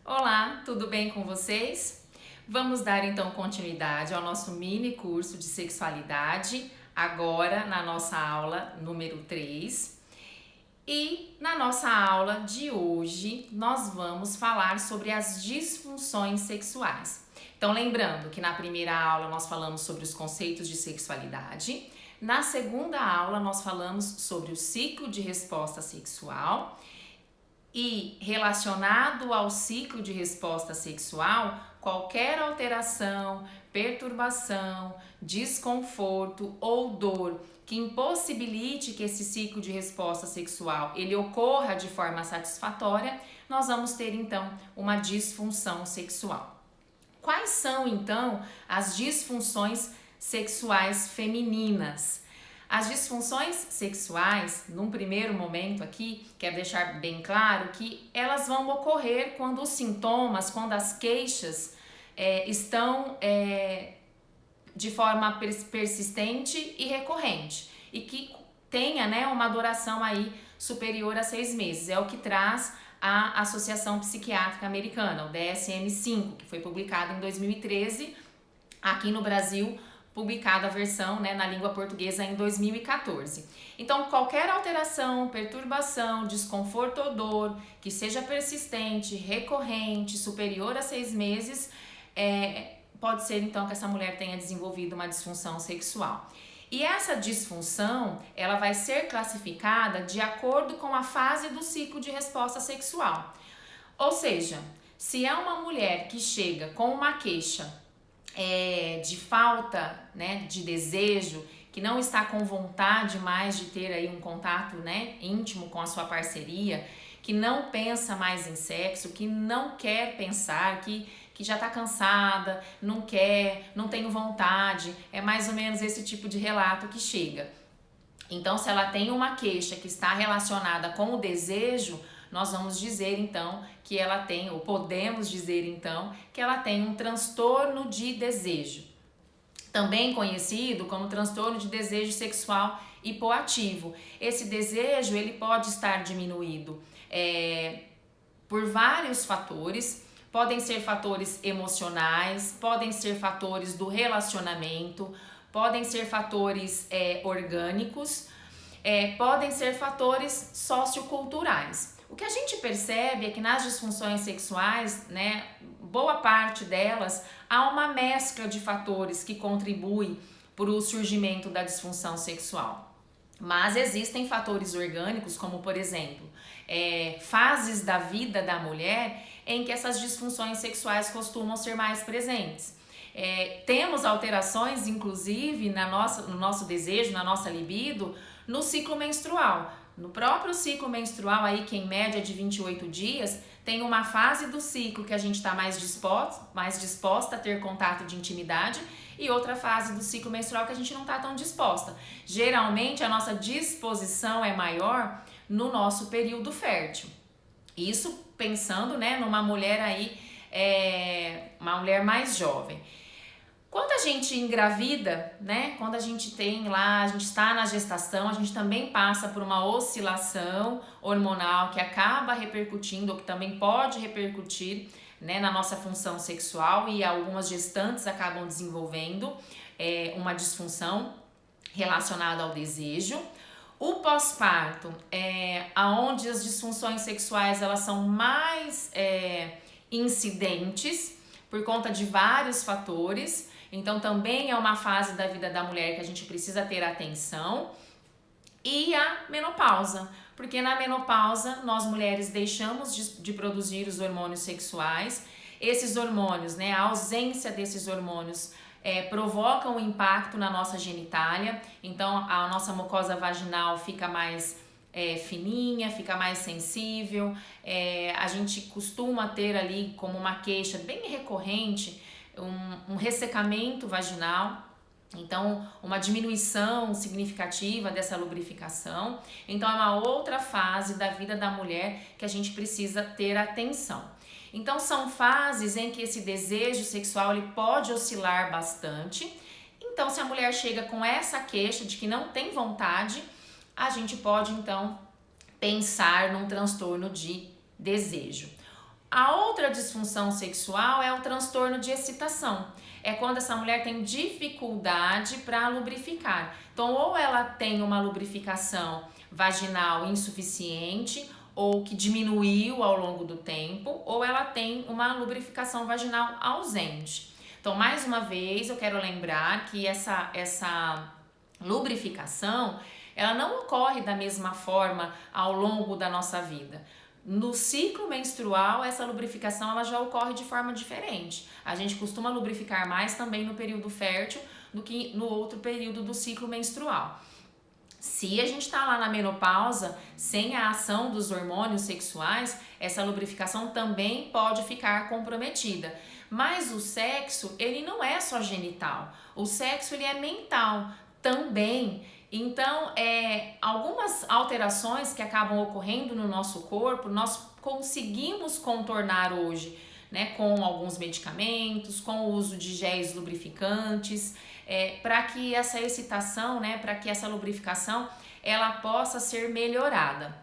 Olá, tudo bem com vocês? Vamos dar então continuidade ao nosso mini curso de sexualidade, agora na nossa aula número 3. E na nossa aula de hoje nós vamos falar sobre as disfunções sexuais. Então, lembrando que na primeira aula nós falamos sobre os conceitos de sexualidade, na segunda aula nós falamos sobre o ciclo de resposta sexual. E relacionado ao ciclo de resposta sexual, qualquer alteração, perturbação, desconforto ou dor que impossibilite que esse ciclo de resposta sexual ele ocorra de forma satisfatória, nós vamos ter então uma disfunção sexual. Quais são então as disfunções sexuais femininas? As disfunções sexuais, num primeiro momento aqui, quero deixar bem claro que elas vão ocorrer quando os sintomas, quando as queixas estão de forma persistente e recorrente e que tenha, né, uma duração aí superior a 6 meses. É o que traz a Associação Psiquiátrica Americana, o DSM-5, que foi publicado em 2013, aqui no Brasil, publicada a versão, né, na língua portuguesa em 2014. Então, qualquer alteração, perturbação, desconforto ou dor que seja persistente, recorrente, superior a 6 meses, pode ser então que essa mulher tenha desenvolvido uma disfunção sexual. E essa disfunção, ela vai ser classificada de acordo com a fase do ciclo de resposta sexual. Ou seja, se é uma mulher que chega com uma queixa de falta, né, de desejo, que não está com vontade mais de ter aí um contato, né, íntimo com a sua parceria, que não pensa mais em sexo, que não quer pensar, que já está cansada, não quer, não tem vontade, é mais ou menos esse tipo de relato que chega. Então, se ela tem uma queixa que está relacionada com o desejo, nós vamos dizer então que ela tem, ou podemos dizer então, que ela tem um transtorno de desejo, também conhecido como transtorno de desejo sexual hipoativo. Esse desejo ele pode estar diminuído por vários fatores. Podem ser fatores emocionais, podem ser fatores do relacionamento, podem ser fatores orgânicos, podem ser fatores socioculturais. O que a gente percebe é que nas disfunções sexuais, né, boa parte delas, há uma mescla de fatores que contribuem para o surgimento da disfunção sexual. Mas existem fatores orgânicos, como por exemplo, fases da vida da mulher em que essas disfunções sexuais costumam ser mais presentes. Temos alterações, inclusive, no nosso desejo, na nossa libido, no ciclo menstrual. No próprio ciclo menstrual, aí, que em média é de 28 dias, tem uma fase do ciclo que a gente está mais disposta a ter contato de intimidade e outra fase do ciclo menstrual que a gente não está tão disposta. Geralmente, a nossa disposição é maior no nosso período fértil. Isso pensando, né, numa mulher aí, uma mulher mais jovem. Quando a gente engravida, né, quando a gente tem lá, a gente está na gestação, a gente também passa por uma oscilação hormonal que acaba repercutindo, ou que também pode repercutir, né, na nossa função sexual, e algumas gestantes acabam desenvolvendo uma disfunção relacionada ao desejo. O pós-parto aonde as disfunções sexuais elas são mais incidentes por conta de vários fatores. Então também é uma fase da vida da mulher que a gente precisa ter atenção. E a menopausa, porque na menopausa nós mulheres deixamos de produzir os hormônios sexuais. Esses hormônios, né, a ausência desses hormônios provocam um impacto na nossa genitália. Então a nossa mucosa vaginal fica mais fininha, fica mais sensível. A gente costuma ter ali como uma queixa bem recorrente um ressecamento vaginal, então uma diminuição significativa dessa lubrificação. Então é uma outra fase da vida da mulher que a gente precisa ter atenção. Então são fases em que esse desejo sexual ele pode oscilar bastante. Então se a mulher chega com essa queixa de que não tem vontade, a gente pode então pensar num transtorno de desejo. A outra disfunção sexual é o transtorno de excitação. É quando essa mulher tem dificuldade para lubrificar. Então, ou ela tem uma lubrificação vaginal insuficiente, ou que diminuiu ao longo do tempo, ou ela tem uma lubrificação vaginal ausente. Então, mais uma vez, eu quero lembrar que essa lubrificação, ela não ocorre da mesma forma ao longo da nossa vida. No ciclo menstrual, essa lubrificação ela já ocorre de forma diferente. A gente costuma lubrificar mais também no período fértil do que no outro período do ciclo menstrual. Se a gente está lá na menopausa, sem a ação dos hormônios sexuais, essa lubrificação também pode ficar comprometida. Mas o sexo, ele não é só genital. O sexo, ele é mental também. Então, algumas alterações que acabam ocorrendo no nosso corpo, nós conseguimos contornar hoje, né, com alguns medicamentos, com o uso de géis lubrificantes, para que essa excitação, né, para que essa lubrificação, ela possa ser melhorada.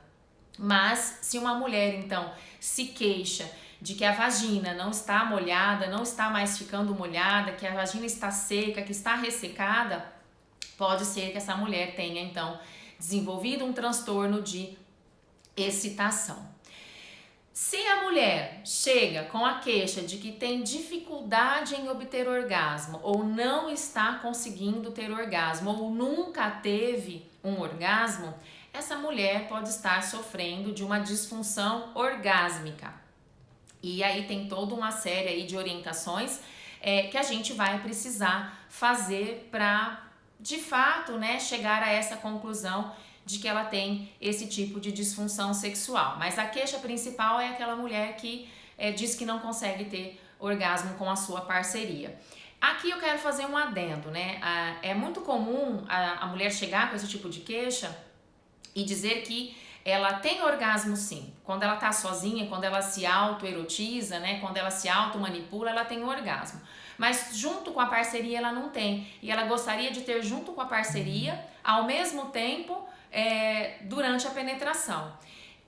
Mas se uma mulher, então, se queixa de que a vagina não está molhada, não está mais ficando molhada, que a vagina está seca, que está ressecada, pode ser que essa mulher tenha, então, desenvolvido um transtorno de excitação. Se a mulher chega com a queixa de que tem dificuldade em obter orgasmo, ou não está conseguindo ter orgasmo, ou nunca teve um orgasmo, essa mulher pode estar sofrendo de uma disfunção orgásmica. E aí tem toda uma série aí de orientações que a gente vai precisar fazer para, de fato, né, chegar a essa conclusão de que ela tem esse tipo de disfunção sexual. Mas a queixa principal é aquela mulher que diz que não consegue ter orgasmo com a sua parceria. Aqui eu quero fazer um adendo, né? É muito comum a mulher chegar com esse tipo de queixa e dizer que ela tem orgasmo sim. Quando ela tá sozinha, quando ela se autoerotiza, né? Quando ela se automanipula, ela tem orgasmo. Mas junto com a parceria ela não tem. E ela gostaria de ter junto com a parceria, ao mesmo tempo, durante a penetração.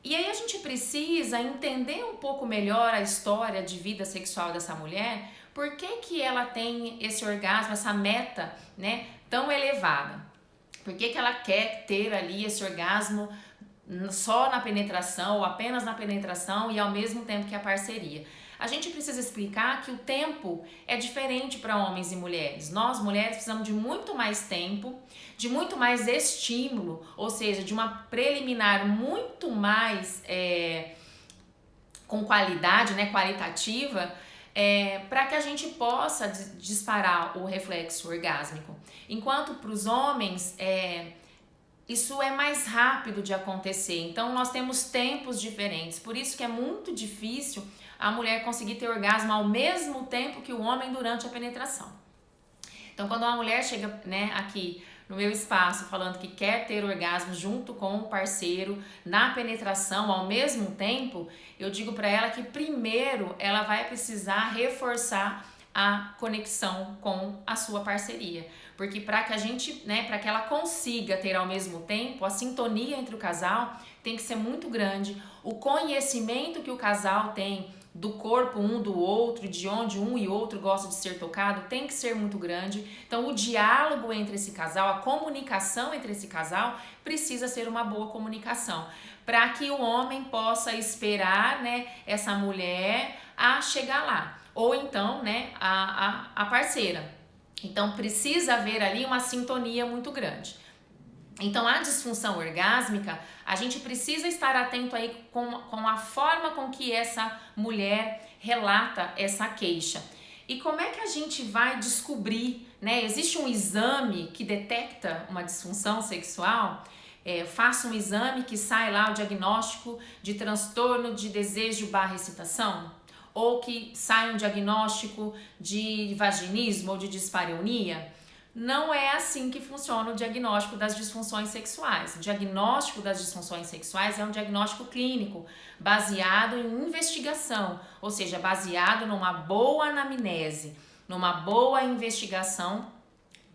E aí a gente precisa entender um pouco melhor a história de vida sexual dessa mulher, por que ela tem esse orgasmo, essa meta, né, tão elevada. Por que ela quer ter ali esse orgasmo só na penetração ou apenas na penetração e ao mesmo tempo que a parceria. A gente precisa explicar que o tempo é diferente para homens e mulheres. Nós, mulheres, precisamos de muito mais tempo, de muito mais estímulo, ou seja, de uma preliminar muito mais com qualidade, né, qualitativa, para que a gente possa disparar o reflexo orgásmico. Enquanto para os homens, isso é mais rápido de acontecer, então nós temos tempos diferentes, por isso que é muito difícil a mulher conseguir ter orgasmo ao mesmo tempo que o homem durante a penetração. Então quando uma mulher chega, né, aqui no meu espaço falando que quer ter orgasmo junto com o parceiro na penetração ao mesmo tempo, eu digo para ela que primeiro ela vai precisar reforçar a conexão com a sua parceria, porque para que a gente, né, para que ela consiga ter ao mesmo tempo, a sintonia entre o casal tem que ser muito grande, o conhecimento que o casal tem do corpo um do outro, de onde um e outro gosta de ser tocado, tem que ser muito grande. Então o diálogo entre esse casal, a comunicação entre esse casal precisa ser uma boa comunicação, para que o homem possa esperar, né, essa mulher a chegar lá, ou então, né, a parceira. Então precisa haver ali uma sintonia muito grande. Então a disfunção orgásmica, a gente precisa estar atento aí com a forma com que essa mulher relata essa queixa. E como é que a gente vai descobrir, né? Existe um exame que detecta uma disfunção sexual? Faça um exame que sai lá o diagnóstico de transtorno de desejo / excitação? Ou que sai um diagnóstico de vaginismo ou de dispareunia? Não é assim que funciona o diagnóstico das disfunções sexuais. O diagnóstico das disfunções sexuais é um diagnóstico clínico, baseado em investigação, ou seja, baseado numa boa anamnese, numa boa investigação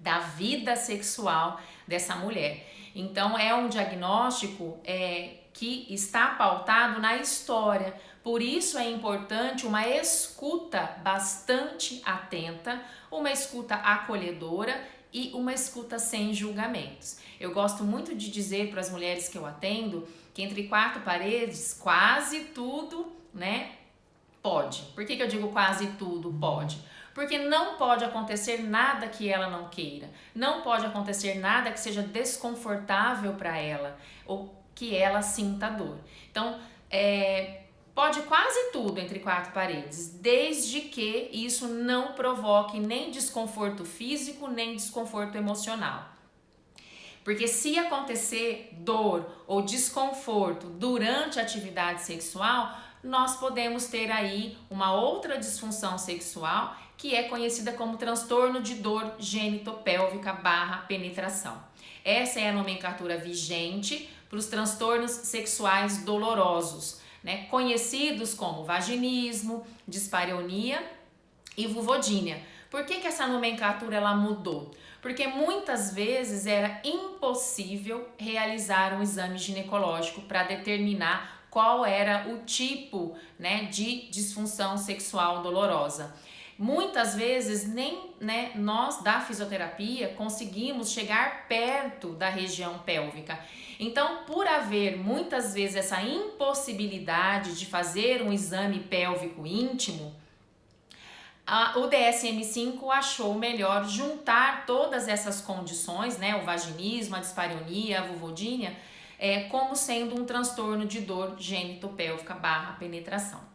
da vida sexual dessa mulher. Então é um diagnóstico que está pautado na história. Por isso é importante uma escuta bastante atenta, uma escuta acolhedora e uma escuta sem julgamentos. Eu gosto muito de dizer para as mulheres que eu atendo que entre quatro paredes quase tudo, né, pode. Por que eu digo quase tudo pode? Porque não pode acontecer nada que ela não queira, não pode acontecer nada que seja desconfortável para ela ou que ela sinta dor. Então, pode quase tudo entre quatro paredes, desde que isso não provoque nem desconforto físico, nem desconforto emocional. Porque se acontecer dor ou desconforto durante a atividade sexual, nós podemos ter aí uma outra disfunção sexual que é conhecida como transtorno de dor gênitopélvica / penetração. Essa é a nomenclatura vigente para os transtornos sexuais dolorosos, né? Conhecidos como vaginismo, dispareunia e vulvodínia. Por que essa nomenclatura ela mudou? Porque muitas vezes era impossível realizar um exame ginecológico para determinar qual era o tipo, né, de disfunção sexual dolorosa. Muitas vezes nem, né, nós da fisioterapia conseguimos chegar perto da região pélvica. Então, por haver muitas vezes essa impossibilidade de fazer um exame pélvico íntimo, o DSM-5 achou melhor juntar todas essas condições, né, o vaginismo, a dispareunia, a vulvodínia, como sendo um transtorno de dor gênitopélvica / penetração.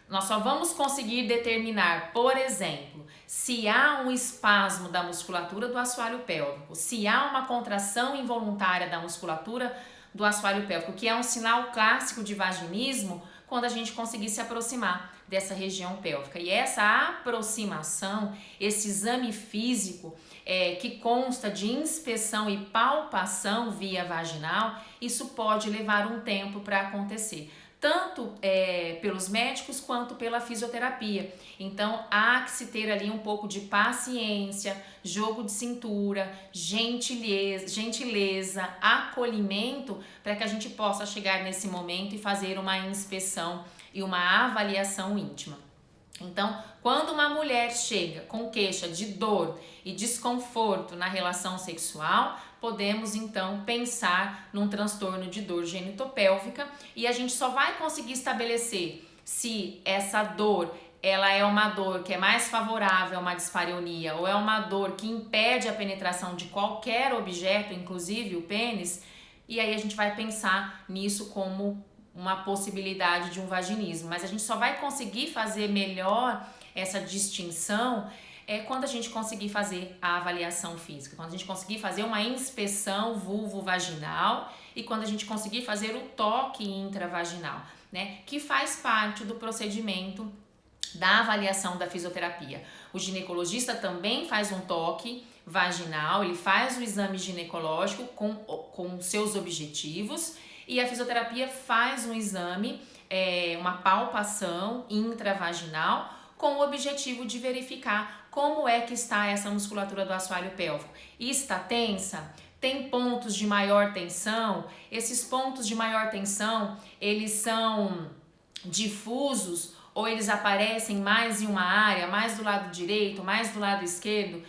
Nós só vamos conseguir determinar, por exemplo, se há um espasmo da musculatura do assoalho pélvico, se há uma contração involuntária da musculatura do assoalho pélvico, que é um sinal clássico de vaginismo, quando a gente conseguir se aproximar dessa região pélvica. E essa aproximação, esse exame físico que consta de inspeção e palpação via vaginal, isso pode levar um tempo para acontecer, tanto pelos médicos quanto pela fisioterapia. Então há que se ter ali um pouco de paciência, jogo de cintura, gentileza, acolhimento, para que a gente possa chegar nesse momento e fazer uma inspeção e uma avaliação íntima. Então, quando uma mulher chega com queixa de dor e desconforto na relação sexual, podemos então pensar num transtorno de dor genitopélvica, e a gente só vai conseguir estabelecer se essa dor ela é uma dor que é mais favorável a uma dispareunia ou é uma dor que impede a penetração de qualquer objeto, inclusive o pênis, e aí a gente vai pensar nisso como uma possibilidade de um vaginismo. Mas a gente só vai conseguir fazer melhor essa distinção quando a gente conseguir fazer a avaliação física, quando a gente conseguir fazer uma inspeção vulvovaginal e quando a gente conseguir fazer o toque intravaginal, né, que faz parte do procedimento da avaliação da fisioterapia. O ginecologista também faz um toque vaginal, ele faz o exame ginecológico com seus objetivos, e a fisioterapia faz um exame, uma palpação intravaginal, com o objetivo de verificar como é que está essa musculatura do assoalho pélvico. Está tensa? Tem pontos de maior tensão? Esses pontos de maior tensão, eles são difusos ou eles aparecem mais em uma área, mais do lado direito, mais do lado esquerdo?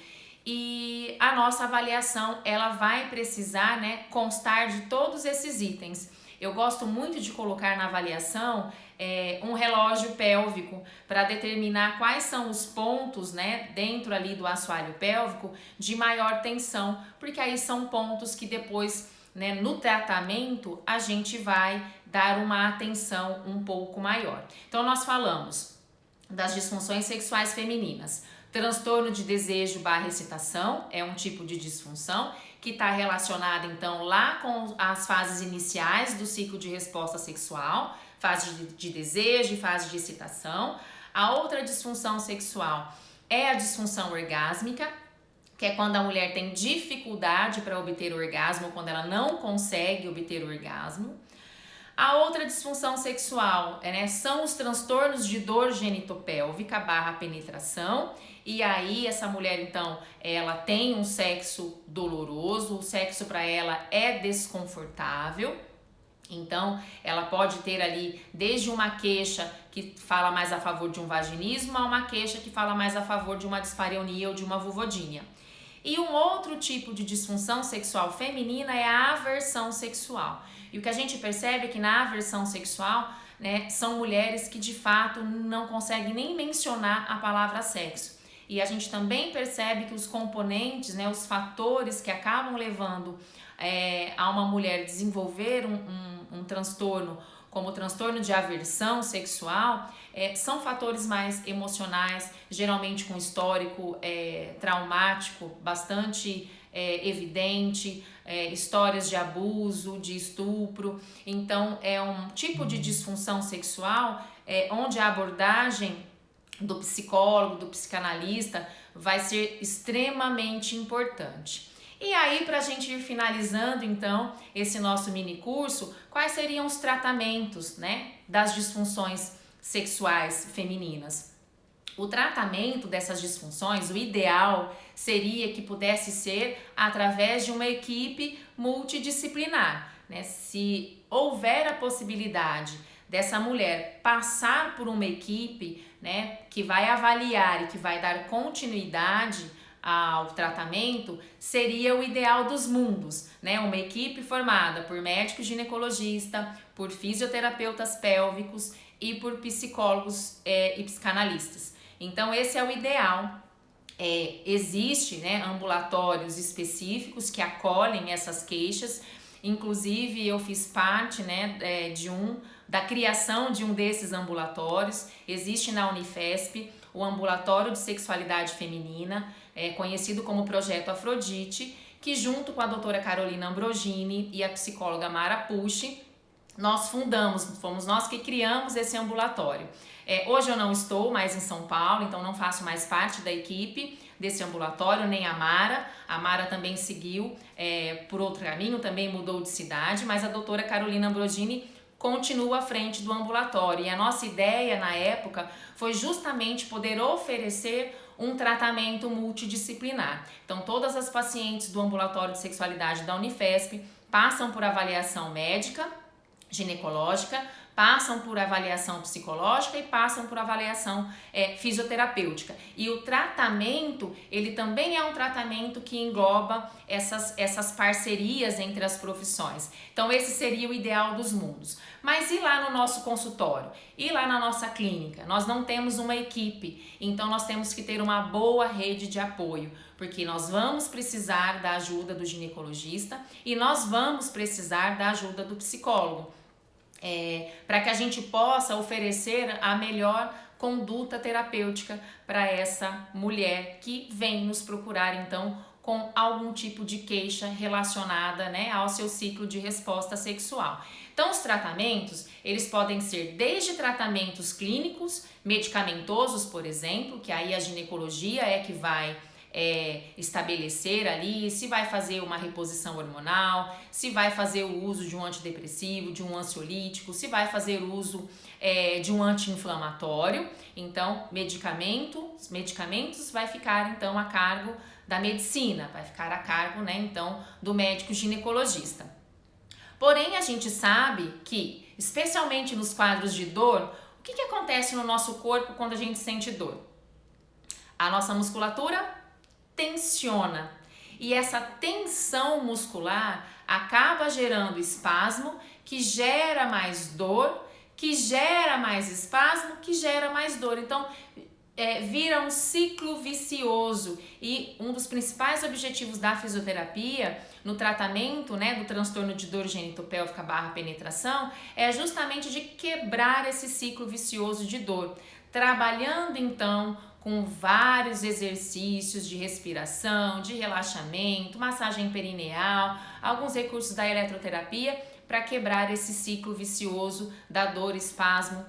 E a nossa avaliação, ela vai precisar, né, constar de todos esses itens. Eu gosto muito de colocar na avaliação um relógio pélvico para determinar quais são os pontos, né, dentro ali do assoalho pélvico de maior tensão, porque aí são pontos que depois, né, no tratamento a gente vai dar uma atenção um pouco maior. Então nós falamos das disfunções sexuais femininas. Transtorno de desejo / excitação é um tipo de disfunção que está relacionada então lá com as fases iniciais do ciclo de resposta sexual, fase de desejo e fase de excitação. A outra disfunção sexual é a disfunção orgásmica, que é quando a mulher tem dificuldade para obter o orgasmo, quando ela não consegue obter o orgasmo. A outra disfunção sexual, são os transtornos de dor genitopélvica / penetração. E aí essa mulher então, ela tem um sexo doloroso, o sexo para ela é desconfortável. Então, ela pode ter ali desde uma queixa que fala mais a favor de um vaginismo a uma queixa que fala mais a favor de uma dispareunia ou de uma vulvodínia. E um outro tipo de disfunção sexual feminina é a aversão sexual. E o que a gente percebe é que na aversão sexual, são mulheres que de fato não conseguem nem mencionar a palavra sexo. E a gente também percebe que os componentes, os fatores que acabam levando a uma mulher desenvolver um transtorno, como o transtorno de aversão sexual, são fatores mais emocionais, geralmente com histórico traumático bastante evidente, histórias de abuso, de estupro. Então, é um tipo de disfunção sexual onde a abordagem do psicólogo, do psicanalista, vai ser extremamente importante. E aí, para a gente ir finalizando, então, esse nosso mini curso, quais seriam os tratamentos, das disfunções sexuais femininas? O tratamento dessas disfunções, o ideal seria que pudesse ser através de uma equipe multidisciplinar, Se houver a possibilidade dessa mulher passar por uma equipe, que vai avaliar e que vai dar continuidade ao tratamento, seria o ideal dos mundos, Uma equipe formada por médico ginecologista, por fisioterapeutas pélvicos e por psicólogos e psicanalistas. Então, esse é o ideal. Existe, ambulatórios específicos que acolhem essas queixas. Inclusive, eu fiz parte, da criação de um desses ambulatórios. Existe na Unifesp o Ambulatório de Sexualidade Feminina, conhecido como Projeto Afrodite, que junto com a doutora Carolina Ambrogini e a psicóloga Mara Pucci, nós fomos nós que criamos esse ambulatório. Hoje eu não estou mais em São Paulo, então não faço mais parte da equipe desse ambulatório, nem a Mara. A Mara também seguiu por outro caminho, também mudou de cidade, mas a doutora Carolina Ambrogini continua à frente do ambulatório. E a nossa ideia na época foi justamente poder oferecer um tratamento multidisciplinar. Então, todas as pacientes do ambulatório de sexualidade da Unifesp passam por avaliação médica, ginecológica, passam por avaliação psicológica e passam por avaliação fisioterapêutica. E o tratamento, ele também é um tratamento que engloba essas parcerias entre as profissões. Então, esse seria o ideal dos mundos. Mas e lá no nosso consultório? E lá na nossa clínica? Nós não temos uma equipe, então nós temos que ter uma boa rede de apoio, porque nós vamos precisar da ajuda do ginecologista e nós vamos precisar da ajuda do psicólogo. Para que a gente possa oferecer a melhor conduta terapêutica para essa mulher que vem nos procurar, então, com algum tipo de queixa relacionada, ao seu ciclo de resposta sexual. Então, os tratamentos, eles podem ser desde tratamentos clínicos, medicamentosos, por exemplo, que aí a ginecologia é que vai estabelecer ali se vai fazer uma reposição hormonal, se vai fazer o uso de um antidepressivo, de um ansiolítico, se vai fazer uso de um anti-inflamatório. Então, medicamentos vai ficar então a cargo da medicina, vai ficar a cargo, então, do médico ginecologista. Porém, a gente sabe que, especialmente nos quadros de dor, o que acontece no nosso corpo quando a gente sente dor? A nossa musculatura tensiona, e essa tensão muscular acaba gerando espasmo, que gera mais dor, que gera mais espasmo, que gera mais dor. Então, vira um ciclo vicioso. E um dos principais objetivos da fisioterapia no tratamento, do transtorno de dor genitopélvica / penetração é justamente de quebrar esse ciclo vicioso de dor, trabalhando então com vários exercícios de respiração, de relaxamento, massagem perineal, alguns recursos da eletroterapia para quebrar esse ciclo vicioso da dor, espasmo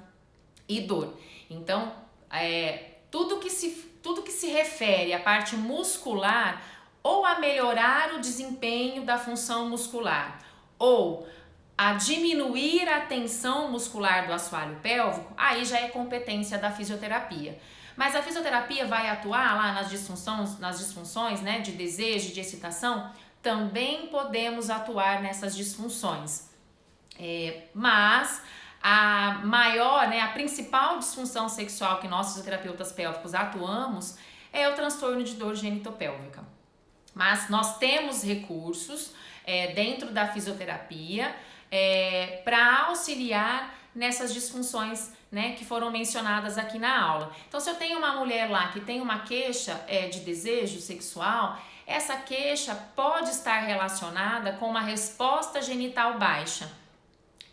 e dor. Então, tudo que se refere à parte muscular, ou a melhorar o desempenho da função muscular, ou a diminuir a tensão muscular do assoalho pélvico, aí já é competência da fisioterapia. Mas a fisioterapia vai atuar lá nas disfunções, né, de desejo, de excitação, também podemos atuar nessas disfunções. Mas a maior, né, a principal disfunção sexual que nós fisioterapeutas pélvicos atuamos é o transtorno de dor genitopélvica. Mas nós temos recursos dentro da fisioterapia para auxiliar nessas disfunções, né, que foram mencionadas aqui na aula. Então, se eu tenho uma mulher lá que tem uma queixa de desejo sexual, essa queixa pode estar relacionada com uma resposta genital baixa.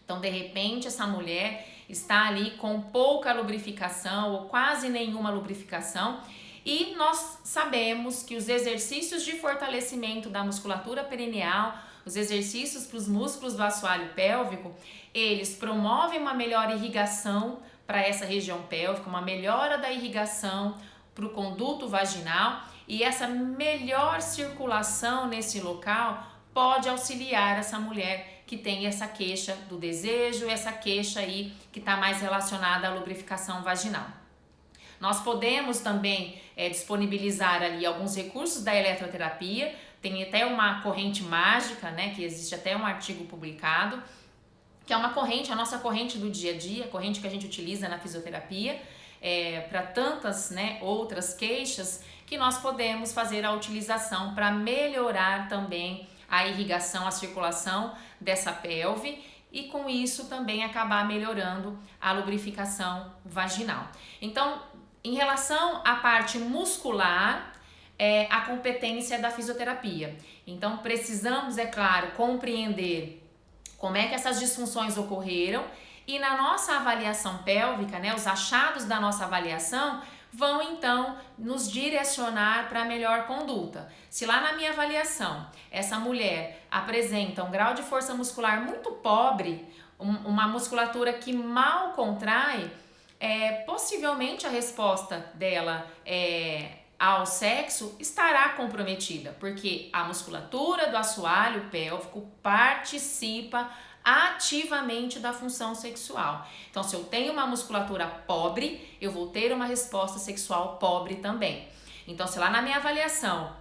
Então, de repente, essa mulher está ali com pouca lubrificação ou quase nenhuma lubrificação, e nós sabemos que os exercícios de fortalecimento da musculatura perineal, os exercícios para os músculos do assoalho pélvico, eles promovem uma melhor irrigação para essa região pélvica, uma melhora da irrigação para o conduto vaginal, e essa melhor circulação nesse local pode auxiliar essa mulher que tem essa queixa do desejo, essa queixa aí que está mais relacionada à lubrificação vaginal. Nós podemos também disponibilizar ali alguns recursos da eletroterapia, tem até uma corrente mágica, né, que existe até um artigo publicado, que é uma corrente, a nossa corrente do dia a dia, a corrente que a gente utiliza na fisioterapia, para tantas, né, outras queixas, que nós podemos fazer a utilização para melhorar também a irrigação, a circulação dessa pelve, e com isso também acabar melhorando a lubrificação vaginal. Então, em relação à parte muscular, a competência da fisioterapia. Então, precisamos, é claro, compreender como é que essas disfunções ocorreram, e na nossa avaliação pélvica, né, os achados da nossa avaliação vão então nos direcionar para a melhor conduta. Se lá na minha avaliação essa mulher apresenta um grau de força muscular muito pobre, uma musculatura que mal contrai, possivelmente a resposta dela ao sexo estará comprometida, porque a musculatura do assoalho pélvico participa ativamente da função sexual. Então, se eu tenho uma musculatura pobre, eu vou ter uma resposta sexual pobre também. Então, se lá na minha avaliação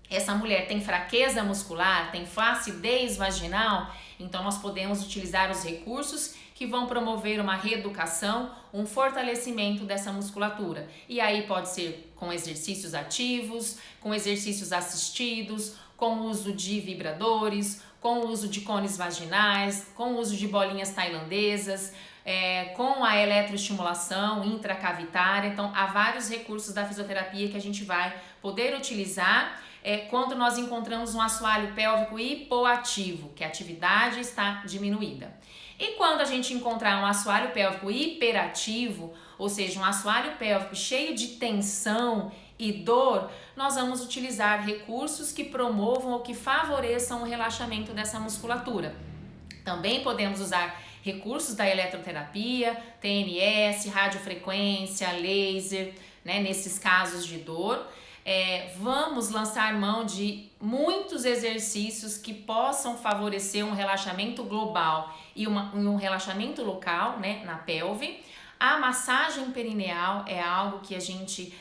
essa mulher tem fraqueza muscular, tem flacidez vaginal, então nós podemos utilizar os recursos que vão promover uma reeducação, um fortalecimento dessa musculatura. E aí pode ser com exercícios ativos, com exercícios assistidos, com o uso de vibradores, com o uso de cones vaginais, com o uso de bolinhas tailandesas, com a eletroestimulação intracavitária. Então, há vários recursos da fisioterapia que a gente vai poder utilizar quando nós encontramos um assoalho pélvico hipoativo, que a atividade está diminuída. E quando a gente encontrar um assoalho pélvico hiperativo, ou seja, um assoalho pélvico cheio de tensão e dor, nós vamos utilizar recursos que promovam ou que favoreçam o relaxamento dessa musculatura. Também podemos usar recursos da eletroterapia, TNS, radiofrequência, laser, né, nesses casos de dor. Vamos lançar mão de muitos exercícios que possam favorecer um relaxamento global e um relaxamento local, né, na pelve. A massagem perineal é algo que a gente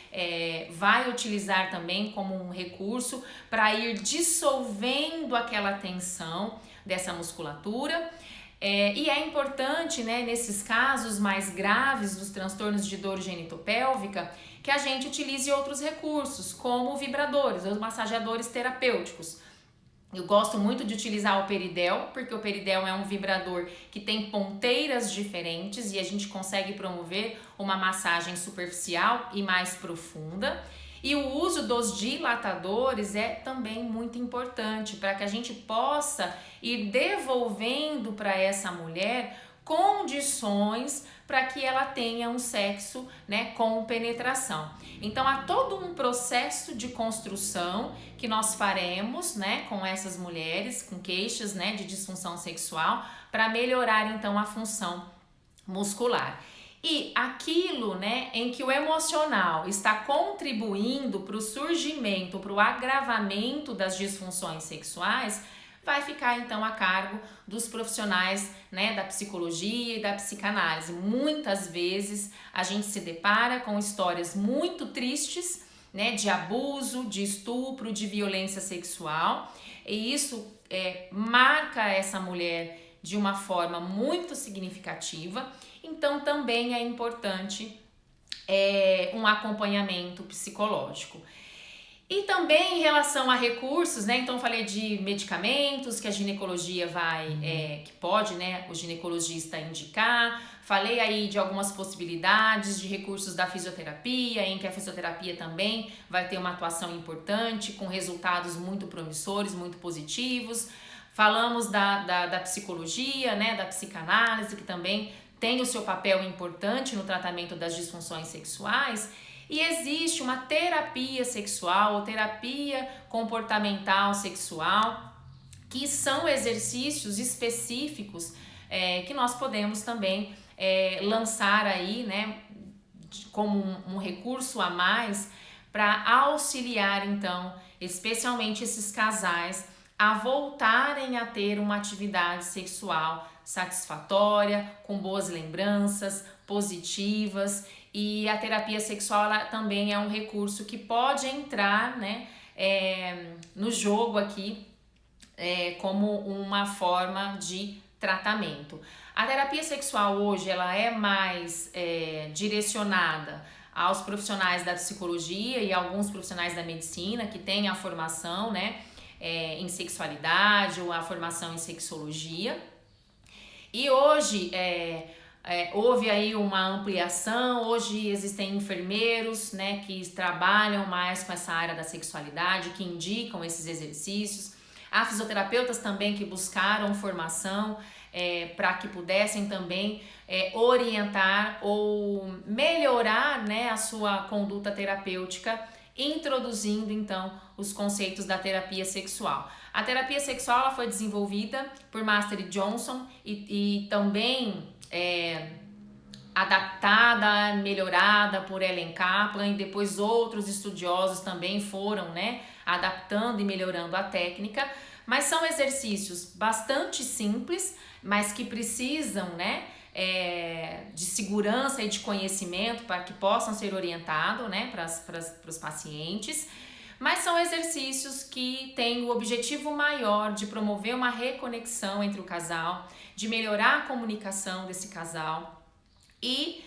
vai utilizar também como um recurso para ir dissolvendo aquela tensão dessa musculatura. E é importante, né, nesses casos mais graves dos transtornos de dor genitopélvica, que a gente utilize outros recursos, como vibradores, os massageadores terapêuticos. Eu gosto muito de utilizar o peridel, porque o peridel é um vibrador que tem ponteiras diferentes e a gente consegue promover uma massagem superficial e mais profunda. E o uso dos dilatadores é também muito importante para que a gente possa ir devolvendo para essa mulher condições para que ela tenha um sexo, né, com penetração. Então há todo um processo de construção que nós faremos, né, com essas mulheres com queixas, né, de disfunção sexual, para melhorar então a função muscular. E aquilo, né, em que o emocional está contribuindo para o surgimento, para o agravamento das disfunções sexuais, vai ficar então a cargo dos profissionais, né, da psicologia e da psicanálise. Muitas vezes a gente se depara com histórias muito tristes, né, de abuso, de estupro, de violência sexual, e isso marca essa mulher de uma forma muito significativa. Então também é importante um acompanhamento psicológico. E também em relação a recursos, né? Então eu falei de medicamentos que a ginecologia que pode, né, o ginecologista indicar. Falei aí de algumas possibilidades de recursos da fisioterapia, em que a fisioterapia também vai ter uma atuação importante, com resultados muito promissores, muito positivos. Falamos da psicologia, né, da psicanálise, que também tem o seu papel importante no tratamento das disfunções sexuais. E existe uma terapia sexual, ou terapia comportamental sexual, que são exercícios específicos que nós podemos também lançar aí, né, como um recurso a mais para auxiliar então, especialmente esses casais, a voltarem a ter uma atividade sexual satisfatória, com boas lembranças, positivas. E a terapia sexual ela também é um recurso que pode entrar, né, no jogo aqui como uma forma de tratamento. A terapia sexual hoje ela é mais direcionada aos profissionais da psicologia e alguns profissionais da medicina que têm a formação, né, em sexualidade ou a formação em sexologia. E hoje houve aí uma ampliação, hoje existem enfermeiros, né, que trabalham mais com essa área da sexualidade, que indicam esses exercícios. Há fisioterapeutas também que buscaram formação para que pudessem também orientar ou melhorar, né, a sua conduta terapêutica, introduzindo então os conceitos da terapia sexual. A terapia sexual ela foi desenvolvida por Master Johnson e também adaptada, melhorada por Ellen Kaplan, e depois outros estudiosos também foram, né, adaptando e melhorando a técnica, mas são exercícios bastante simples, mas que precisam, né, de segurança e de conhecimento para que possam ser orientados, né, para os pacientes. Mas são exercícios que têm o objetivo maior de promover uma reconexão entre o casal, de melhorar a comunicação desse casal e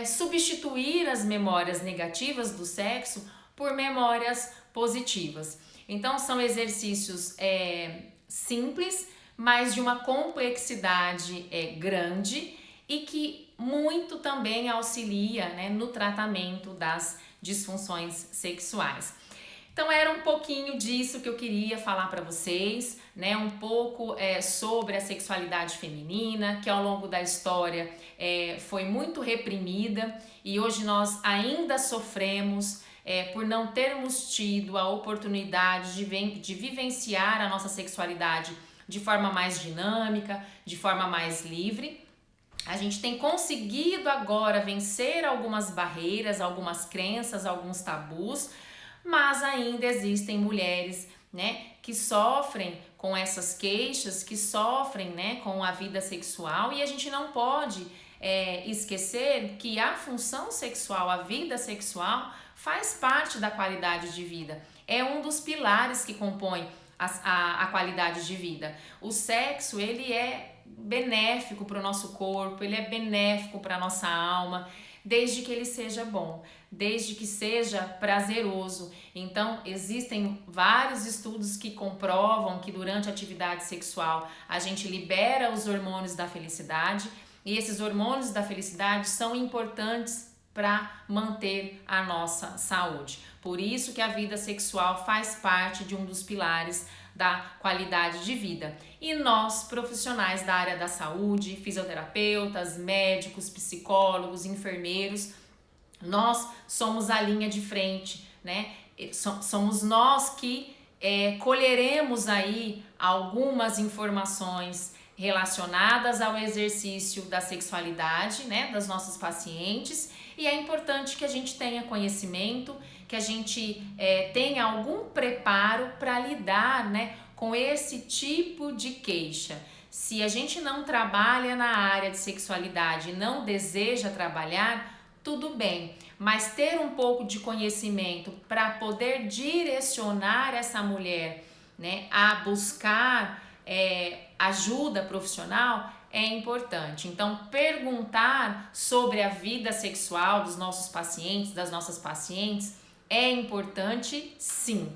substituir as memórias negativas do sexo por memórias positivas. Então são exercícios simples, mas de uma complexidade grande e que muito também auxilia, né, no tratamento das disfunções sexuais. Então era um pouquinho disso que eu queria falar para vocês, né? Um pouco sobre a sexualidade feminina, que ao longo da história foi muito reprimida e hoje nós ainda sofremos por não termos tido a oportunidade de vivenciar a nossa sexualidade de forma mais dinâmica, de forma mais livre. A gente tem conseguido agora vencer algumas barreiras, algumas crenças, alguns tabus, mas ainda existem mulheres, né, que sofrem com essas queixas, que sofrem, né, com a vida sexual, e a gente não pode esquecer que a função sexual, a vida sexual, faz parte da qualidade de vida. É um dos pilares que compõe a qualidade de vida. O sexo, ele é benéfico para o nosso corpo, ele é benéfico para a nossa alma, desde que ele seja bom, desde que seja prazeroso. Então, existem vários estudos que comprovam que durante a atividade sexual a gente libera os hormônios da felicidade, e esses hormônios da felicidade são importantes para manter a nossa saúde. Por isso que a vida sexual faz parte de um dos pilares da qualidade de vida. E nós, profissionais da área da saúde, fisioterapeutas, médicos, psicólogos, enfermeiros, nós somos a linha de frente, né? Somos nós que colheremos aí algumas informações relacionadas ao exercício da sexualidade, né, das nossos pacientes, e é importante que a gente tenha conhecimento, que a gente tenha algum preparo para lidar, né, com esse tipo de queixa. Se a gente não trabalha na área de sexualidade e não deseja trabalhar, tudo bem, mas ter um pouco de conhecimento para poder direcionar essa mulher, né, a buscar ajuda profissional é importante. Então, perguntar sobre a vida sexual dos nossos pacientes, das nossas pacientes, é importante sim.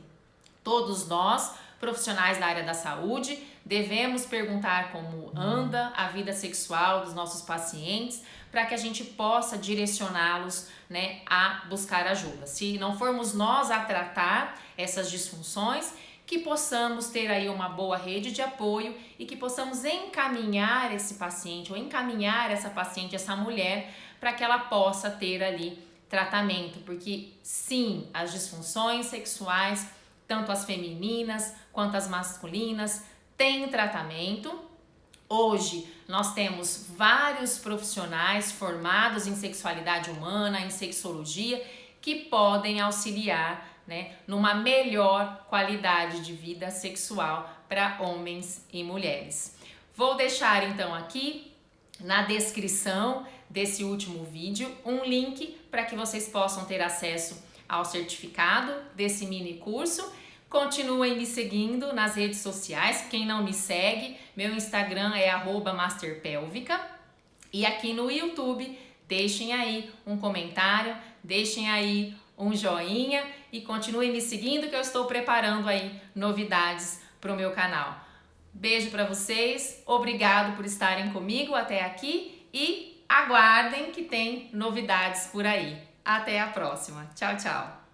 Todos nós, profissionais da área da saúde, devemos perguntar como anda a vida sexual dos nossos pacientes para que a gente possa direcioná-los, né, a buscar ajuda. Se não formos nós a tratar essas disfunções, que possamos ter aí uma boa rede de apoio e que possamos encaminhar esse paciente ou encaminhar essa paciente, essa mulher, para que ela possa ter ali tratamento, porque sim, as disfunções sexuais, tanto as femininas quanto as masculinas, têm tratamento. Hoje nós temos vários profissionais formados em sexualidade humana, em sexologia, que podem auxiliar, né, numa melhor qualidade de vida sexual para homens e mulheres. Vou deixar então aqui na descrição desse último vídeo um link para que vocês possam ter acesso ao certificado desse mini curso. Continuem me seguindo nas redes sociais. Quem não me segue, meu Instagram é @masterpélvica. E aqui no YouTube, deixem aí um comentário, deixem aí um joinha e continuem me seguindo que eu estou preparando aí novidades para o meu canal. Beijo para vocês, obrigado por estarem comigo até aqui e aguardem que tem novidades por aí. Até a próxima. Tchau, tchau.